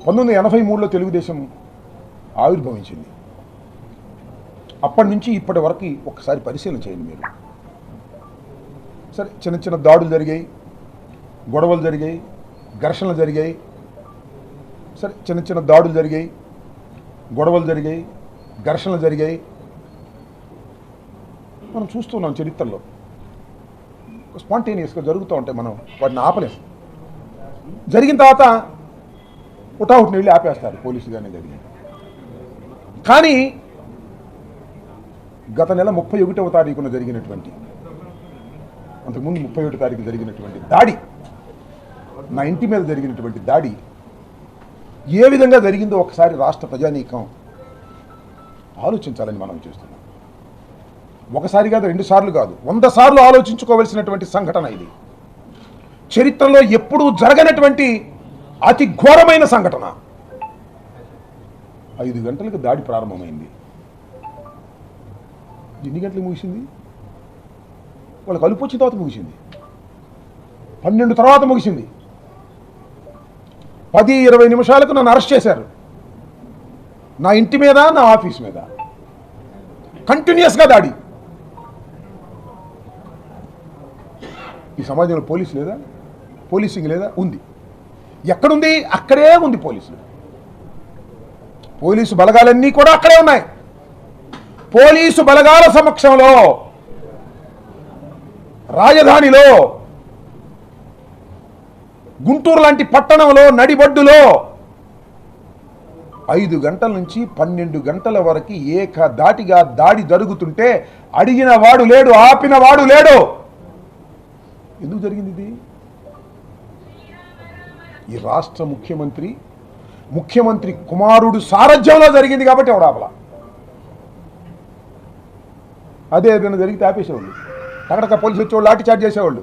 1983లో తెలుగుదేశం ఆవిర్భవించింది. అప్పటి నుంచి ఇప్పటి వరకు ఒకసారి పరిశీలన చేయండి మీరు. సరే, చిన్న చిన్న దాడులు జరిగాయి, గొడవలు జరిగాయి, ఘర్షణలు జరిగాయి. సరే, చిన్న చిన్న దాడులు జరిగాయి, గొడవలు జరిగాయి, ఘర్షణలు జరిగాయి. మనం చూస్తున్నాం చరిత్రలో స్పాంటేనియస్గా జరుగుతూ ఉంటాయి, మనం వాటిని ఆపలేము. జరిగిన తర్వాత ఉటాహుటిని వెళ్ళి ఆపేస్తారు, పోలీసుగానే జరిగింది. కానీ గత నెల 31వ తారీఖున జరిగినటువంటి, అంతకుముందు 31 తారీఖు జరిగినటువంటి దాడి, నా ఇంటి మీద జరిగినటువంటి దాడి ఏ విధంగా జరిగిందో ఒకసారి రాష్ట్ర ప్రజానీకం ఆలోచించాలని మనం చేస్తున్నాం. ఒకసారి కాదు, 2 సార్లు కాదు, 100 సార్లు ఆలోచించుకోవలసినటువంటి సంఘటన ఇది. చరిత్రలో ఎప్పుడూ జరగనటువంటి అతి ఘోరమైన సంఘటన. 5 గంటలకు దాడి ప్రారంభమైంది. ఎన్ని గంటలకు ముగిసింది? వాళ్ళకి కలుపు వచ్చిన తర్వాత ముగిసింది. 12 తర్వాత ముగిసింది. 10-20 నిమిషాలకు నన్ను అరెస్ట్ చేశారు, నా ఇంటి మీద, నా ఆఫీస్ మీద. కంటిన్యూస్గా దాడి. ఈ సమాజంలో పోలీసు లేదా? పోలీసింగ్ లేదా? ఉంది. ఎక్కడుంది? అక్కడే ఉంది పోలీసులు. పోలీసు బలగాలన్నీ కూడా అక్కడే ఉన్నాయి. పోలీసు బలగాల సమక్షంలో రాజధానిలో, గుంటూరు లాంటి పట్టణంలో, నడిబడ్డులో 5 గంటల నుంచి 12 గంటల వరకు ఏకధాటిగా దాడి జరుగుతుంటే అడిగిన వాడు లేడు, ఆపిన వాడు లేడు. ఎందుకు జరిగింది ఇది? ఈ రాష్ట్ర ముఖ్యమంత్రి కుమారుడు సారథ్యంలో జరిగింది కాబట్టి ఎవడు ఆపలా. అదే ఏదైనా జరిగితే ఆపేసేవాళ్ళు, టకటక పోలీసు వచ్చేవాళ్ళు, లాఠీ చార్జ్ చేసేవాళ్ళు.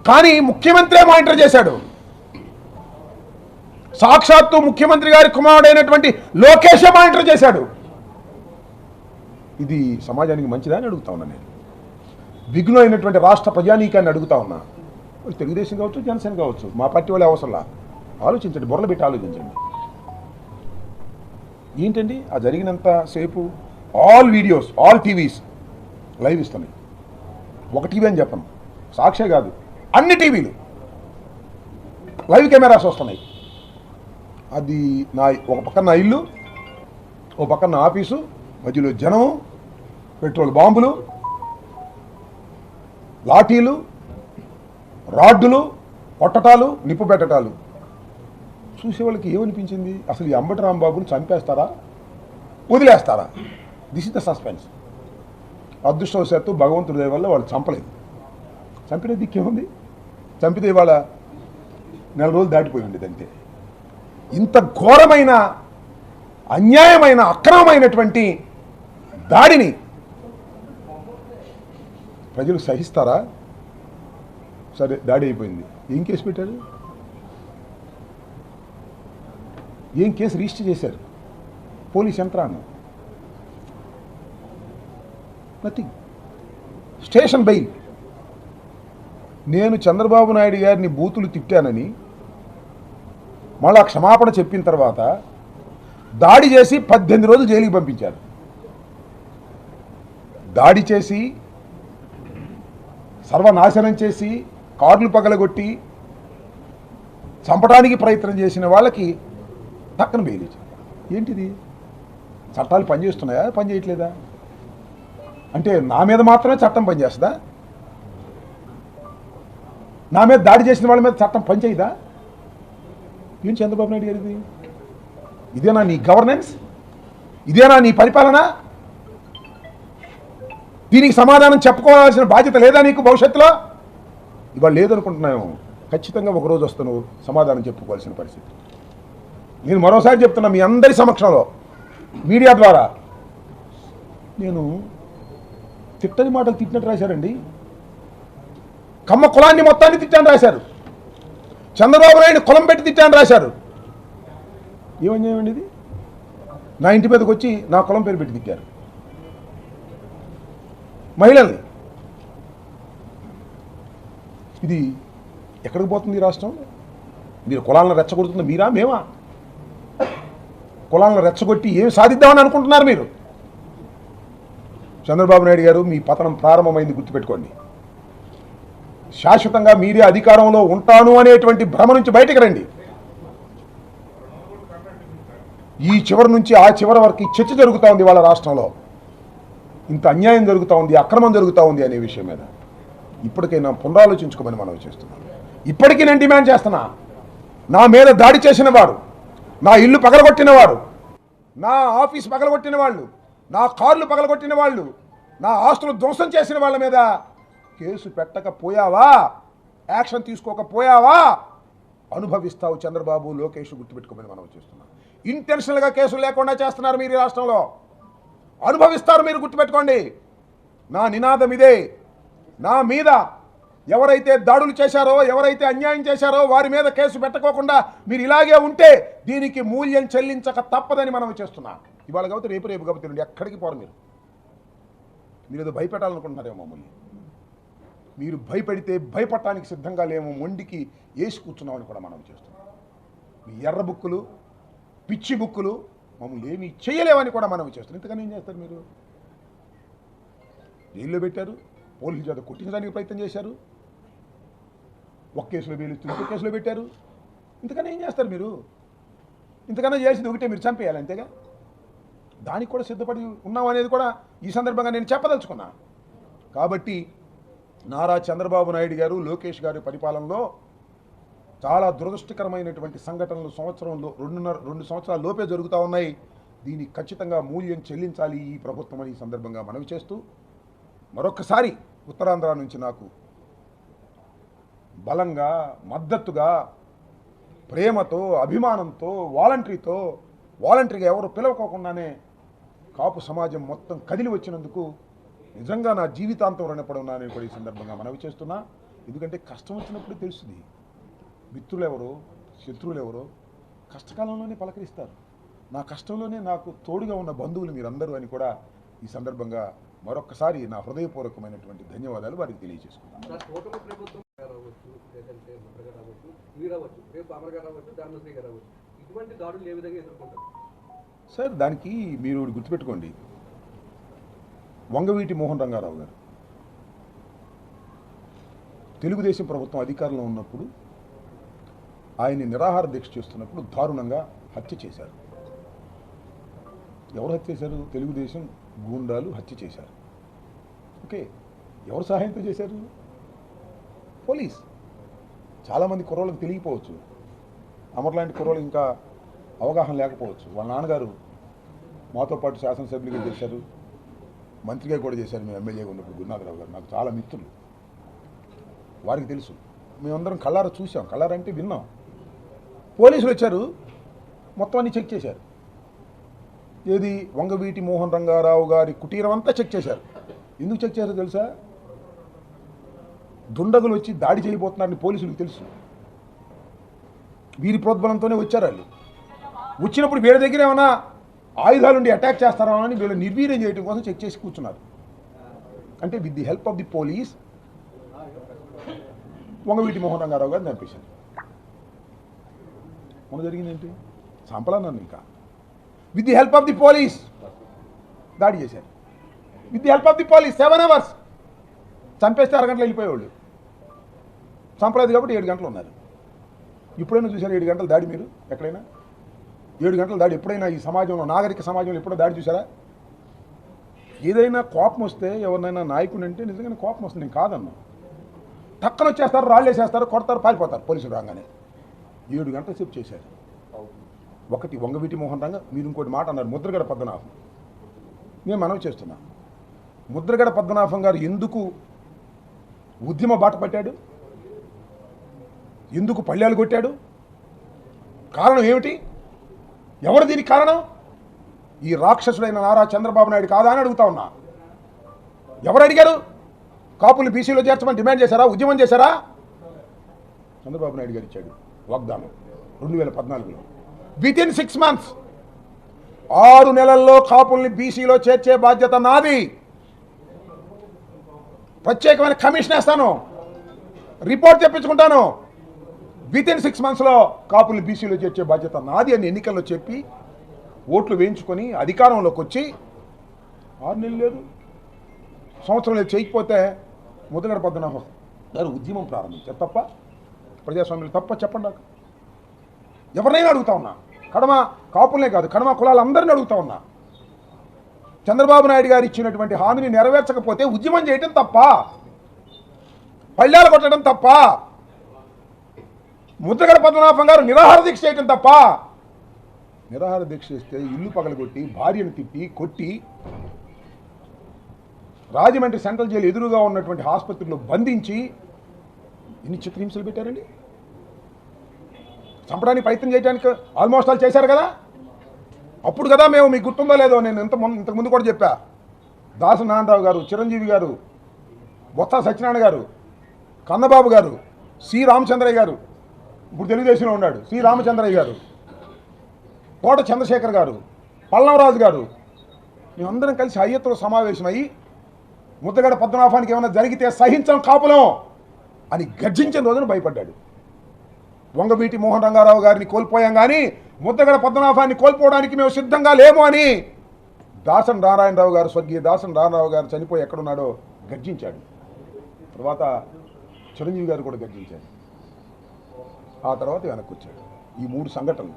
కానీ ముఖ్యమంత్రే మానిటర్ చేశాడు. సాక్షాత్తు ముఖ్యమంత్రి గారి కుమారుడైనటువంటి లోకేషే మానిటర్ చేశాడు. ఇది సమాజానికి మంచిదా అని అడుగుతా ఉన్నా నేను. విఘ్నం అయినటువంటి రాష్ట్ర ప్రజానీకాన్ని అడుగుతా ఉన్నా. తెలుగుదేశం కావచ్చు, జనసేన కావచ్చు, మా పార్టీ వాళ్ళే అవసరంలా. ఆలోచించండి, బుర్రలు పెట్టి ఆలోచించండి. ఏంటండి ఆ జరిగినంత సేపు all videos, all TVs live ఇస్తున్నాయి. ఒక టీవీ అని చెప్పను, సాక్షే కాదు, అన్ని టీవీలు లైవ్ కెమెరాస్ వస్తున్నాయి. అది ఒక పక్కన నా ఇల్లు, ఒక పక్కన నా ఆఫీసు, మధ్యలో జనము, పెట్రోల్ బాంబులు, లాఠీలు, రాడ్డులు, కొట్టటాలు, నిప్పు పెట్టటాలు. చూసేవాళ్ళకి ఏమనిపించింది? అసలు ఈ అంబటి రాంబాబుని చంపేస్తారా, వదిలేస్తారా? This is the suspense. అదృష్టవశాత్తు భగవంతుడి దయ వల్ల వాళ్ళు చంపలేదు. చంపిన దిక్కేముంది? చంపితే ఇవాళ 4 రోజులు దాటిపోయి ఉండేది అంతే. ఇంత ఘోరమైన, అన్యాయమైన, అక్రమమైనటువంటి దాడిని ప్రజలు సహిస్తారా? సరే, దాడి అయిపోయింది. ఏం కేసు పెట్టారు? ఏం కేసు రిజిస్టర్ చేశారు? పోలీస్ యంత్రాంగం నథింగ్. Station bail. నేను చంద్రబాబు నాయుడు గారిని బూతులు తిట్టానని మళ్ళా క్షమాపణ చెప్పిన తర్వాత దాడి చేసి 18 రోజులు జైలుకి పంపించారు. దాడి చేసి, సర్వనాశనం చేసి, కార్లు పగలగొట్టి చంపడానికి ప్రయత్నం చేసిన వాళ్ళకి పక్కన బెయిల్ ఇచ్చారు. ఏంటిది? చట్టాలు పనిచేస్తున్నాయా, పనిచేయట్లేదా? అంటే నా మీద మాత్రమే చట్టం పనిచేస్తుందా? నా మీద దాడి చేసిన వాళ్ళ మీద చట్టం పనిచేయదా? ఏం చంద్రబాబు నాయుడు గారిది? ఇదేనా నీ గవర్నెన్స్? ఇదేనా నీ పరిపాలన? దీనికి సమాధానం చెప్పుకోవాల్సిన బాధ్యత లేదా నీకు భవిష్యత్తులో? ఇవాళ లేదనుకుంటున్నాము, ఖచ్చితంగా ఒకరోజు వస్తాను సమాధానం చెప్పుకోవాల్సిన పరిస్థితి. నేను మరోసారి చెప్తున్నా మీ అందరి సమక్షంలో, మీడియా ద్వారా, నేను తిట్టని మాటలు తిట్టినట్టు రాశారండి. కమ్మ కులాన్ని మొత్తాన్ని తిట్టాను రాశారు. చంద్రబాబు నాయుడు కులం పెట్టి తిట్టాను రాశారు. ఏమని చేయండి ఇది? నా ఇంటి మీదకి వచ్చి నా కులం పేరు పెట్టి తిట్టారు మహిళల్ని. ఇది ఎక్కడికి పోతుంది రాష్ట్రం? మీరు కులాలను రెచ్చగొడుతుంది మీరా మేమా? కులాలను రెచ్చగొట్టి ఏమి సాధిద్దామని అనుకుంటున్నారు మీరు? చంద్రబాబు నాయుడు గారు, మీ పతనం ప్రారంభమైంది, గుర్తుపెట్టుకోండి. శాశ్వతంగా మీరే అధికారంలో ఉంటాను అనేటువంటి భ్రమ నుంచి బయటకు రండి. ఈ చివరి నుంచి ఆ చివరి వరకు చర్చ జరుగుతూ ఉంది వాళ్ళ రాష్ట్రంలో. ఇంత అన్యాయం జరుగుతూ ఉంది, అక్రమం జరుగుతూ ఉంది అనే విషయం మీద ఇప్పటికైనా పునరాలోచించుకోమని మనం చేస్తున్నాం. ఇప్పటికీ నేను డిమాండ్ చేస్తున్నా, నా మీద దాడి చేసిన వాడు, నా ఇల్లు పగలగొట్టిన వాడు, నా ఆఫీస్ పగలగొట్టిన వాళ్ళు, నా కార్లు పగలగొట్టిన వాళ్ళు, నా ఆస్తులు ధ్వంసం చేసిన వాళ్ళ మీద కేసు పెట్టకపోయావా, యాక్షన్ తీసుకోకపోయావా, అనుభవిస్తావు చంద్రబాబు, లోకేష్, గుర్తుపెట్టుకోమని మనం చేస్తున్నాం. ఇంటెన్షనల్గా కేసులు లేకుండా చేస్తున్నారు మీరు ఈ రాష్ట్రంలో, అనుభవిస్తారు మీరు, గుర్తుపెట్టుకోండి. నా నినాదం ఇదే. నా మీద ఎవరైతే దాడులు చేశారో, ఎవరైతే అన్యాయం చేశారో వారి మీద కేసు పెట్టకోకుండా మీరు ఇలాగే ఉంటే దీనికి మూల్యం చెల్లించక తప్పదని మనం చేస్తున్నాం. ఇవాళ కాబట్టి రేపు కాబట్టి ఎక్కడికి పోరు మీరు ఏదో భయపెట్టాలనుకుంటున్నారేమో మమ్మల్ని. మీరు భయపెడితే భయపడటానికి సిద్ధంగా లేమో, మొండికి వేసి కూర్చున్నామని కూడా మనం చేస్తున్నాం. మీ ఎర్ర బుక్కులు, పిచ్చి బుక్కులు మమ్మల్ని ఏమీ చేయలేవని కూడా మనం చేస్తున్నాం. ఇంతకని ఏం చేస్తారు మీరు? జైల్లో పెట్టారు, పోలీసుల చేత కొట్టించడానికి ప్రయత్నం చేశారు, ఒక కేసులో బెయిలిస్తూ ఇంకో కేసులో పెట్టారు. ఇంతకన్నా ఏం చేస్తారు మీరు? ఇంతకన్నా చేసింది ఒకటే, మీరు చంపేయాలి, అంతేగా. దానికి కూడా సిద్ధపడి ఉన్నాం అనేది కూడా ఈ సందర్భంగా నేను చెప్పదలుచుకున్నా. కాబట్టి నారా చంద్రబాబు నాయుడు గారు, లోకేష్ గారి పరిపాలనలో చాలా దురదృష్టకరమైనటువంటి సంఘటనలు సంవత్సరంలో 2 సంవత్సరాల లోపే జరుగుతూ ఉన్నాయి. దీనికి ఖచ్చితంగా మూల్యం చెల్లించాలి ఈ ప్రభుత్వం అని ఈ సందర్భంగా మనవి చేస్తూ, మరొకసారి ఉత్తరాంధ్ర నుంచి నాకు బలంగా, మద్దతుగా, ప్రేమతో, అభిమానంతో, వాలంటరీగా ఎవరు పిలవకోకుండానే కాపు సమాజం మొత్తం కదిలి వచ్చినందుకు నిజంగా నా జీవితాంతం రుణపడి ఉన్నానని కూడా ఈ సందర్భంగా మనవి చేస్తున్నా. ఎందుకంటే కష్టం వచ్చినప్పుడు తెలుస్తుంది మిత్రులు ఎవరో, శత్రువులు ఎవరో. కష్టకాలంలోనే పలకరిస్తారు. నా కష్టంలోనే నాకు తోడుగా ఉన్న బంధువులు మీరందరూ అని కూడా ఈ సందర్భంగా మరొక్కసారి నా హృదయపూర్వకమైనటువంటి ధన్యవాదాలు వారికి తెలియజేసుకున్నాను. సార్, దానికి మీరు గుర్తుపెట్టుకోండి, వంగవీటి మోహన్ రంగారావు గారు తెలుగుదేశం ప్రభుత్వం అధికారంలో ఉన్నప్పుడు ఆయన్ని నిరాహార దీక్ష చేస్తున్నప్పుడు దారుణంగా హత్య చేశారు. ఎవరు హత్య చేశారు? తెలుగుదేశం గూండాలు హత్య చేశారు. ఓకే, ఎవరు సహాయంతో చేశారు? పోలీస్. చాలామంది కుర్రోళ్ళకి తెలియకపోవచ్చు, అమర్ లాంటి కుర్రోళ్ళు ఇంకా అవగాహన లేకపోవచ్చు. వాళ్ళ నాన్నగారు మాతో పాటు శాసనసభ్యులుగా చేశారు, మంత్రిగా కూడా చేశారు. మేము ఎమ్మెల్యేగా ఉన్నప్పుడు గురునాథరావు గారు నాకు చాలా మిత్రులు, వారికి తెలుసు. మేమందరం కళ్ళారా చూసాం, కళ్ళారా అంటే విన్నాం. పోలీసులు వచ్చారు, మొత్తం అన్ని చెక్ చేశారు. ఏది? వంగవీటి మోహన్ రంగారావు గారి కుటీరం అంతా చెక్ చేశారు. ఎందుకు చెక్ చేశారో తెలుసా? దుండగులు వచ్చి దాడి చేయబోతున్నారని పోలీసులకు తెలుసు. వీరి ప్రోద్బలంతోనే వచ్చారు. వాళ్ళు వచ్చినప్పుడు వీళ్ళ దగ్గర ఏమైనా ఆయుధాలుండి అటాక్ చేస్తారా అని వీళ్ళు నిర్వీర్యం చేయడం కోసం చెక్ చేసి కూర్చున్నారు. అంటే with the help of the police Vangaveeti Mohan Rangarao గారిని చంపేశారు. మొన్న జరిగిందేంటి? చంపలా నన్ను. ఇంకా with the help of the police దాడి చేశారు. With the help of the police 7 hours. చంపేస్తే 6 గంటలు వెళ్ళిపోయేవాళ్ళు. చంపలేదు కాబట్టి 7 గంటలు ఉన్నారు. ఇప్పుడైనా చూసారా 7 గంటల దాడి? మీరు ఎక్కడైనా 7 గంటల దాడి ఎప్పుడైనా ఈ సమాజంలో, నాగరిక సమాజంలో ఎప్పుడో దాడి చూసారా? ఏదైనా కోపం వస్తే, ఎవరినైనా నాయకుడు అంటే నిజంగానే కోపం వస్తుంది, నేను కాదన్నా. టక్కన వచ్చేస్తారు, రాళ్ళు వేసేస్తారు, కొడతారు, పారిపోతారు పోలీసులు రాగానే. 7 గంటల సేపు చేశారు. ఒకటి వంగవీటి మోహన్ రంగ, మీరు ఇంకోటి మాట అన్నారు, ముద్రగడ పద్మనాభం. నేను మనవి చేస్తున్నా, ముద్రగడ పద్మనాభం గారు ఎందుకు ఉద్యమ బాట పట్టాడు? ఎందుకు పళ్ళాలు కొట్టాడు? కారణం ఏమిటి? ఎవరు దీనికి కారణం? ఈ రాక్షసుడైన నారా చంద్రబాబు నాయుడు కాదా అని అడుగుతా ఉన్నా. ఎవరు అడిగారు? కాపుల్ని బీసీలో చేర్చమని డిమాండ్ చేశారా? ఉద్యమం చేశారా? చంద్రబాబు నాయుడు గారు ఇచ్చాడు వాగ్దానం 2014లో. వితిన్ 6 months, 6 నెలల్లో కాపుల్ని బీసీలో చేర్చే బాధ్యత నాది. ప్రత్యేకమైన కమిషన్ వేస్తాను, రిపోర్ట్ తెప్పించుకుంటాను. వితిన్ 6 monthsలో కాపులు బీసీలో చేర్చే బాధ్యత నాది అని ఎన్నికల్లో చెప్పి ఓట్లు వేయించుకొని అధికారంలోకి వచ్చి 6 నెలలు లేదు, సంవత్సరం లేదు చేయకపోతే ముద్రగడ పద్మనాభం గారు ఉద్యమం ప్రారంభించారు. తప్ప ప్రజాస్వామ్యం తప్ప చెప్పండి నాకు. ఎవరినైనా అడుగుతా ఉన్నా, కడమ కాపులనే కాదు కడమ కులాలందరినీ అడుగుతా ఉన్నా. చంద్రబాబు నాయుడు గారు ఇచ్చినటువంటి హామీని నెరవేర్చకపోతే ఉద్యమం చేయటం తప్ప, పళ్ళాలు కొట్టడం తప్ప, ముద్రగడ పద్మనాభం గారు నిరాహార దీక్ష చేయటం తప్ప. నిరాహార దీక్ష చేస్తే ఇల్లు పగలగొట్టి భార్యను తిట్టి కొట్టి రాజమండ్రి సెంట్రల్ జైలు ఎదురుగా ఉన్నటువంటి ఆసుపత్రిలో బంధించి ఎన్ని చిత్రహింసలు పెట్టారండి. చంపడానికి ప్రయత్నం చేయడానికి ఆల్మోస్ట్ ఆల్ చేశారు కదా. అప్పుడు కదా మేము మీకు గుర్తుందో లేదో నేను ఇంతకుముందు కూడా చెప్పా. దాసరి నారాయణరావు గారు, చిరంజీవి గారు, బొత్స సత్యనారాయణ గారు, కన్నబాబు గారు, సి రామచంద్రయ్య గారు, ఇప్పుడు తెలుగుదేశంలో ఉన్నాడు, సి రామచంద్రయ్య గారు, కోట చంద్రశేఖర్ గారు, పల్లవరాజు గారు, మేమందరం కలిసి హయ్యత్తులో సమావేశమయ్యి ముద్రగడ పద్మనాభానికి ఏమైనా జరిగితే సహించం కాపులం అని గర్జించిన రోజున భయపడ్డాడు. వంగవీటి మోహన్ రంగారావు గారిని కోల్పోయాం కానీ ముద్రగడ పద్మనాభాన్ని కోల్పోవడానికి మేము సిద్ధంగా లేము అని దాసరి నారాయణరావు గారు, స్వర్గీయ దాసరి నారాయణరావు గారు చనిపోయి ఎక్కడున్నాడో గర్జించాడు. తర్వాత చిరంజీవి గారు కూడా గర్జించాడు. ఆ తర్వాత వెనక్కి వచ్చాడు. ఈ 3 సంఘటనలు,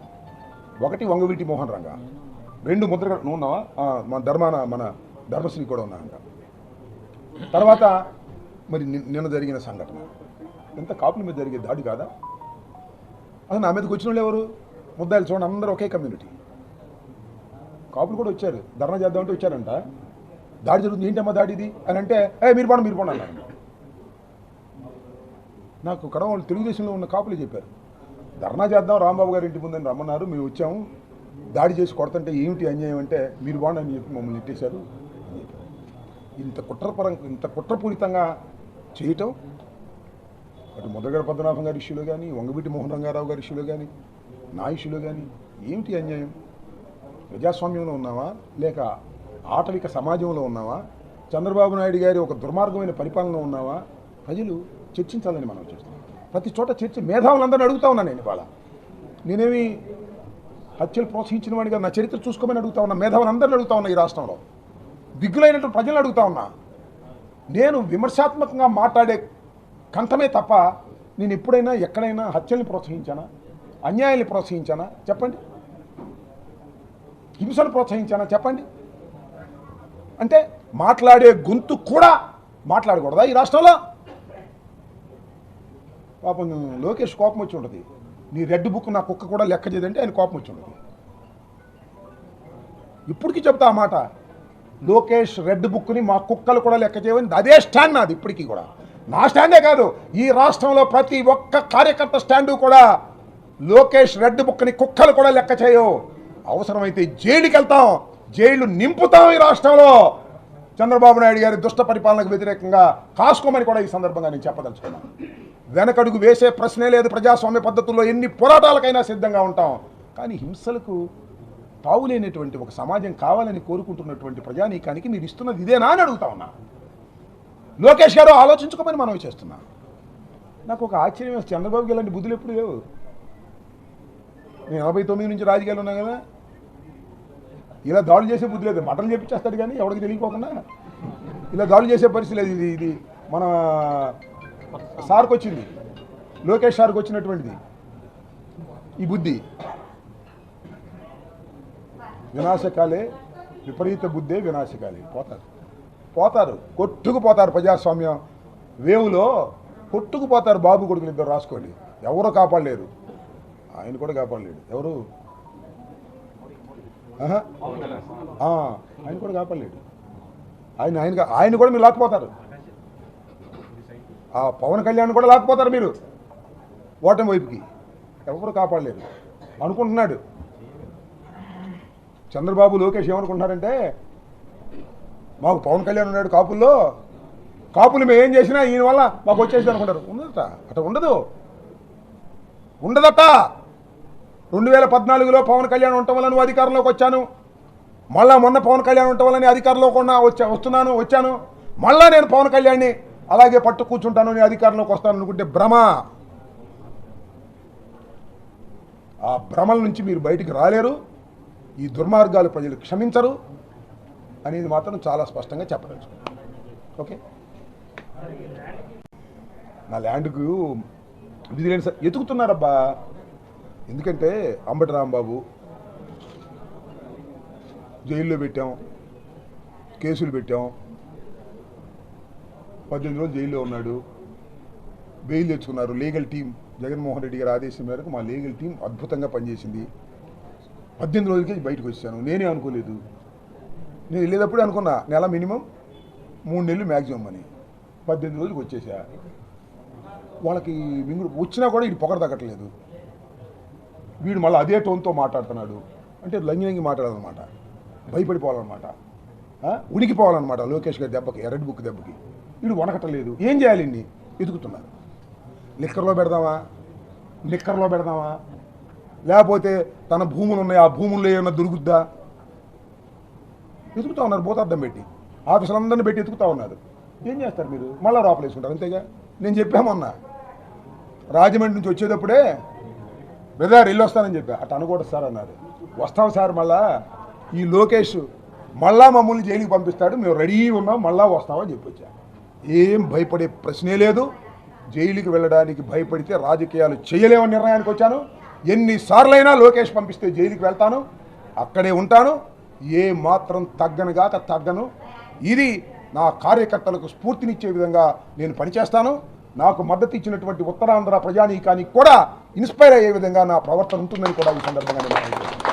ఒకటి వంగవీటి మోహన్ రంగా, 2 ముద్రగడ, నువ్వు ఉన్నావా, మన ధర్మశ్రీ కూడా ఉన్నా అంట. తర్వాత మరి నిన్న జరిగిన సంఘటన ఎంత కాపుల మీద జరిగే దాడి కాదా? అది నా మీదకి వచ్చిన వాళ్ళు ఎవరు? ముద్దాయిలు చూడండి, అందరూ ఒకే కమ్యూనిటీ. కాపులు కూడా వచ్చారు, ధర్నా చేద్దామంటే వచ్చారంట. దాడి జరుగుతుంది, ఏంటమ్మా దాడి ఇది అని అంటే మీరు పోండి అన్నారు. నాకు కడవ వాళ్ళు తెలుగుదేశంలో ఉన్న కాపులే చెప్పారు, ధర్నా చేద్దాం రాంబాబు గారి ఇంటి ముందని రమ్మన్నారు, మేము వచ్చాము, దాడి చేసి కొడుతుంటే ఏమిటి అన్యాయం అంటే మీరు బాగుండి అని చెప్పి మమ్మల్ని నెట్టేశారు. ఇంత కుట్రపూరితంగా చేయటం అటు ముద్రగడ పద్మనాభం గారి ఇష్యూలో కానీ, వంగవీటి మోహన్ రంగారావు గారి ఇష్యూలో కానీ, నా ఇష్యూలో కానీ ఏమిటి అన్యాయం? ప్రజాస్వామ్యంలో ఉన్నావా లేక ఆటవిక సమాజంలో ఉన్నావా? చంద్రబాబు నాయుడు గారి ఒక దుర్మార్గమైన పరిపాలనలో ఉన్నావా? ప్రజలు చర్చించాలని మనం చేస్తున్నాం. ప్రతి చోట చర్చ, మేధావులందరినీ అడుగుతా ఉన్నా నేను ఇవాళ. నేనేమి హత్యలు ప్రోత్సహించిన వాడిగా నా చరిత్ర చూసుకోమని అడుగుతా ఉన్నా. మేధావులందరినీ అడుగుతా ఉన్నా. ఈ రాష్ట్రంలో దిగ్గులైనటువంటి ప్రజలను అడుగుతా ఉన్నా. నేను విమర్శాత్మకంగా మాట్లాడే కంఠమే తప్ప నేను ఎప్పుడైనా ఎక్కడైనా హత్యల్ని ప్రోత్సహించానా, అన్యాయాన్ని ప్రోత్సహించానా చెప్పండి? హింసను ప్రోత్సహించానా చెప్పండి? అంటే మాట్లాడే గొంతు కూడా మాట్లాడకూడదా ఈ రాష్ట్రంలో? పాపం లోకేష్ కోపం వచ్చి ఉంటుంది, నీ రెడ్ బుక్ నా కుక్క కూడా లెక్క చేయదంటే ఆయన కోపం వచ్చి ఉంటుంది. ఇప్పటికీ చెప్తా ఆ మాట, లోకేష్ రెడ్ బుక్ని మా కుక్కలు కూడా లెక్క చేయవని. అదే స్టాండ్ నాది ఇప్పటికీ కూడా. నా స్టాండే కాదు, ఈ రాష్ట్రంలో ప్రతి ఒక్క కార్యకర్త స్టాండు కూడా లోకేష్ రెడ్ బుక్ని కుక్కలు కూడా లెక్క చేయవు. అవసరమైతే జైలుకి వెళ్తాం, జైలు నింపుతాం. ఈ రాష్ట్రంలో చంద్రబాబు నాయుడు గారి దుష్ట పరిపాలనకు వ్యతిరేకంగా కాసుకోమని కూడా ఈ సందర్భంగా నేను చెప్పదలుచుకున్నాను. వెనకడుగు వేసే ప్రశ్నే లేదు. ప్రజాస్వామ్య పద్ధతుల్లో ఎన్ని పోరాటాలకైనా సిద్ధంగా ఉంటాం. కానీ హింసలకు తావులేనటువంటి ఒక సమాజం కావాలని కోరుకుంటున్నటువంటి ప్రజానీకానికి మీరు ఇస్తున్నది ఇదేనా అని అడుగుతా ఉన్నా. లోకేష్ గారు ఆలోచించుకోమని మనం చేస్తున్నా. నాకు ఒక ఆశ్చర్యం, చంద్రబాబుకి ఇలాంటి బుద్ధులు ఎప్పుడు లేవు. నేను 89 నుంచి రాజకీయాలు ఉన్నా కదా, ఇలా దాడులు చేసే బుద్ధి లేదు. మటలు చెప్పించేస్తాడు కానీ ఎవరికి తెలియకోకుండా ఇలా దాడులు చేసే పరిస్థితి లేదు. ఇది మన సార్కి వచ్చింది, లోకేష్ సార్కి వచ్చినటువంటిది ఈ బుద్ధి. వినాశకాలే, విపరీత బుద్ధే వినాశకాలే. పోతారు కొట్టుకుపోతారు. ప్రజాస్వామ్యం వేవులో కొట్టుకుపోతారు. బాబు కొడుకులు ఇద్దరు రాసుకోండి. ఎవరో కాపాడలేరు, ఆయన కూడా కాపాడలేడు. ఎవరు? ఆయన కూడా కాపాడలేడు. ఆయన కూడా మీరు లాక్కుపోతారు. ఆ పవన్ కళ్యాణ్ కూడా లాక్కుపోతారు మీరు ఓటమి వైపుకి. ఎవరు కాపాడలేరు అనుకుంటున్నాడు చంద్రబాబు. లోకేష్ ఏమనుకుంటున్నారంటే, మాకు పవన్ కళ్యాణ్ ఉన్నాడు కాపుల్లో, కాపులు మేము ఏం చేసినా ఈయన వల్ల మాకు వచ్చేసి అనుకుంటారు. ఉండదట, అట ఉండదట. 2014లో పవన్ కళ్యాణ్ ఉండటం వల్ల నువ్వు అధికారంలోకి వచ్చాను, మళ్ళా మొన్న పవన్ కళ్యాణ్ ఉండటం వల్ల నేను అధికారంలోకి వచ్చాను, మళ్ళా నేను పవన్ కళ్యాణ్ని అలాగే పట్టు కూర్చుంటాను, నేను అధికారంలోకి వస్తాను అనుకుంటే భ్రమ. ఆ భ్రమల నుంచి మీరు బయటికి రాలేరు, ఈ దుర్మార్గాలు ప్రజలు క్షమించరు అనేది మాత్రం చాలా స్పష్టంగా చెప్పదలుచుకున్నాను. ఓకే, నా ల్యాండ్కు విధి లేని సార్ ఎతుకుతున్నారబ్బా. ఎందుకంటే అంబటి రాంబాబు జైల్లో పెట్టాం, కేసులు పెట్టాం, 18 రోజులు జైల్లో ఉన్నాడు, బెయిల్ తెచ్చుకున్నారు. లీగల్ టీం జగన్మోహన్ రెడ్డి గారి ఆదేశం మేరకు మా లీగల్ టీం అద్భుతంగా పనిచేసింది. 18 రోజులకే బయటకు వచ్చాను. నేనే అనుకోలేదు. నేను వెళ్ళేటప్పుడు అనుకున్నా నెల మినిమం 3 నెలలు మ్యాక్సిమం అని. 18 రోజులకు వచ్చేసా. వాళ్ళకి మింగుడు వచ్చినా కూడా వీడు పొగర తగ్గట్లేదు. వీడు మళ్ళీ అదే టోన్తో మాట్లాడుతున్నాడు. అంటే లంగి మాట్లాడాలన్నమాట, భయపడిపోవాలన్నమాట, ఉనికిపోవాలన్నమాట. లోకేష్ గారి దెబ్బకి, రెడ్ బుక్ దెబ్బకి వీడు వనకట్టలేదు. ఏం చేయాలి? ఇన్ని ఎదుగుతున్నారు. లిక్కర్లో పెడదామా, లేకపోతే తన భూములు ఉన్నాయి, ఆ భూముల్లో ఏమన్నా దొరుకుద్దా? ఎదుగుతూ ఉన్నారు భూతార్థం పెట్టి, ఆఫీసులందరినీ పెట్టి ఎదుగుతూ ఉన్నారు. ఏం చేస్తారు మీరు? మళ్ళీ లోపల వేసుకుంటారు. అంతేగా. నేను చెప్పామన్నా రాజమండ్రి నుంచి వచ్చేటప్పుడే బ్రదర్ ఇల్లు వస్తానని చెప్పా. అటు అనుకోవడం సార్ అన్నారు. వస్తాం సార్, మళ్ళా ఈ లోకేష్ మళ్ళా మమ్మల్ని జైలుకి పంపిస్తాడు, మేము రెడీ ఉన్నాం, మళ్ళా వస్తామని చెప్పొచ్చా. ఏం భయపడే ప్రశ్నే లేదు. జైలుకి వెళ్ళడానికి భయపడితే రాజకీయాలు చేయలేమని నిర్ణయానికి వచ్చాను. ఎన్నిసార్లైనా లోకేష్ పంపిస్తే జైలుకి వెళ్తాను, అక్కడే ఉంటాను, ఏ మాత్రం తగ్గను. ఇది నా కార్యకర్తలకు స్ఫూర్తినిచ్చే విధంగా నేను పనిచేస్తాను. నాకు మద్దతు ఇచ్చినటువంటి ఉత్తరాంధ్ర ప్రజానీకానికి కూడా ఇన్స్పైర్ అయ్యే విధంగా నా ప్రవర్తన ఉంటుందని కూడా ఈ సందర్భంగా నేను